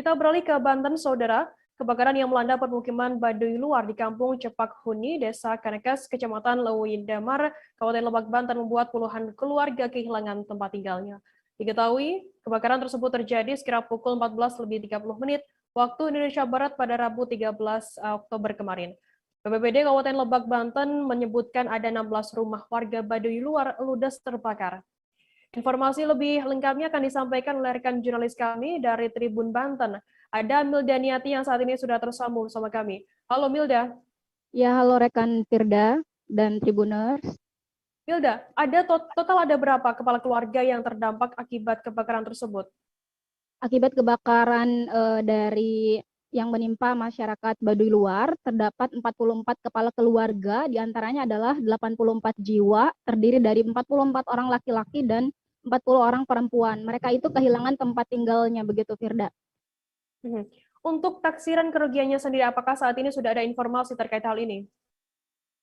Kita beralih ke Banten, Saudara. Kebakaran yang melanda permukiman Baduy Luar di Kampung Cepak Huni, Desa Kanekes, Kecamatan Leuwidamar, Kabupaten Lebak, Banten membuat puluhan keluarga kehilangan tempat tinggalnya. Diketahui, kebakaran tersebut terjadi sekira pukul 14.30 waktu Indonesia Barat pada Rabu 13 Oktober kemarin. BPBD Kabupaten Lebak, Banten menyebutkan ada 16 rumah warga Baduy Luar ludes terbakar. Informasi lebih lengkapnya akan disampaikan oleh rekan jurnalis kami dari Tribun Banten. Ada Milda Niati yang saat ini sudah tersambung bersama kami. Halo Milda. Ya, halo rekan Firda dan Tribuners. Milda, total ada berapa kepala keluarga yang terdampak akibat kebakaran tersebut? Akibat kebakaran dari yang menimpa masyarakat Baduy Luar, terdapat 44 kepala keluarga, diantaranya adalah 84 jiwa, terdiri dari 44 orang laki-laki dan 40 orang perempuan. Mereka itu kehilangan tempat tinggalnya, begitu Firda. Untuk taksiran kerugiannya sendiri, apakah saat ini sudah ada informasi terkait hal ini?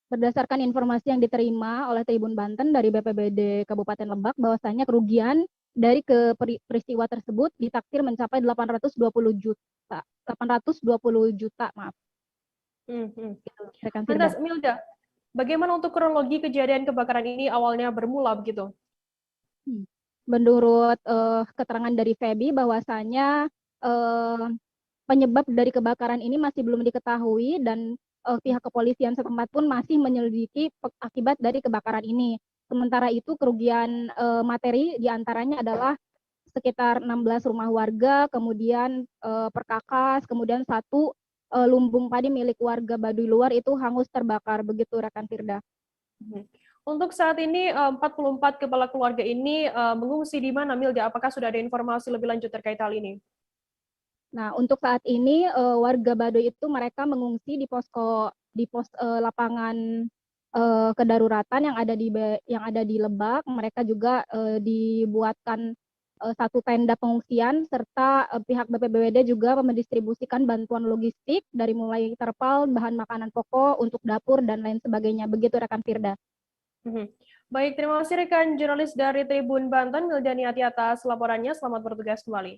Berdasarkan informasi yang diterima oleh Tribun Banten dari BPBD Kabupaten Lebak, bahwasanya kerugian dari peristiwa tersebut ditaksir mencapai 820 juta, maaf. Rekan Firda. Lantas, Milda, bagaimana untuk kronologi kejadian kebakaran ini awalnya bermula begitu? Menurut keterangan dari Feby, bahwasanya penyebab dari kebakaran ini masih belum diketahui dan pihak kepolisian setempat pun masih menyelidiki akibat dari kebakaran ini. Sementara itu kerugian materi diantaranya adalah sekitar 16 rumah warga, kemudian perkakas, kemudian satu lumbung padi milik warga Baduy Luar itu hangus terbakar, begitu rekan Firda. Untuk saat ini 44 kepala keluarga ini mengungsi di mana, Milda? Apakah sudah ada informasi lebih lanjut terkait hal ini? Nah, untuk saat ini warga Baduy itu mereka mengungsi di pos lapangan kedaruratan yang ada di Lebak. Mereka juga dibuatkan satu tenda pengungsian serta pihak BPBD juga mendistribusikan bantuan logistik dari mulai terpal, bahan makanan pokok untuk dapur dan lain sebagainya. Begitu rekan Firda. Baik, terima kasih rekan jurnalis dari Tribun Banten, Milda Niati atas laporannya. Selamat bertugas kembali.